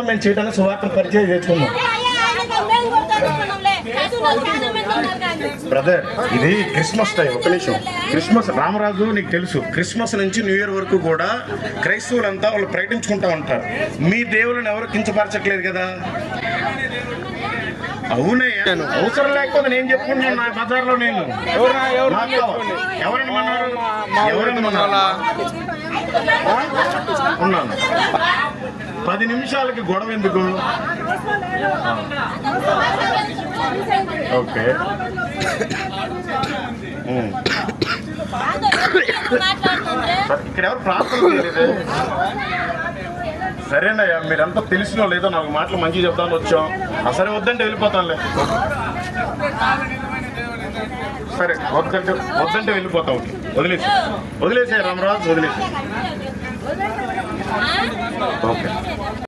మొత్తం మేము చేయడానికి సువార్తను పరిచయం చేసుకున్నాం. బ్రదర్, ఇది క్రిస్మస్ టైం. ఒక నిమిషం. క్రిస్మస్, రామరాజు నీకు తెలుసు, క్రిస్మస్ నుంచి న్యూ ఇయర్ వరకు కూడా క్రైస్తవులంతా వాళ్ళు ప్రకటించుకుంటా ఉంటారు. మీ దేవుళ్ళని ఎవరు కించపరచట్లేదు కదా. అవునయ్యా, అవసరం లేకపోతే నేను చెప్పుకుంటున్నాను. నా బజార్లో నేను ఎవరిని ఉన్నాను. 10 నిమిషాలకి గొడవ ఎందుకు? ఓకే, ఇక్కడ ఎవరు ప్రార్థన చేయలేదు. సరేనయ్యా, మీరంతా తెలిసినో లేదో నాకు మాటలు మంచిగా చెప్తాను వచ్చాం. సరే, వద్దంటే వెళ్ళిపోతానులే. సరే, వద్దంటే వెళ్ళిపోతాం. వదిలేసే రామరాజు, వదిలేసే. ఓకే.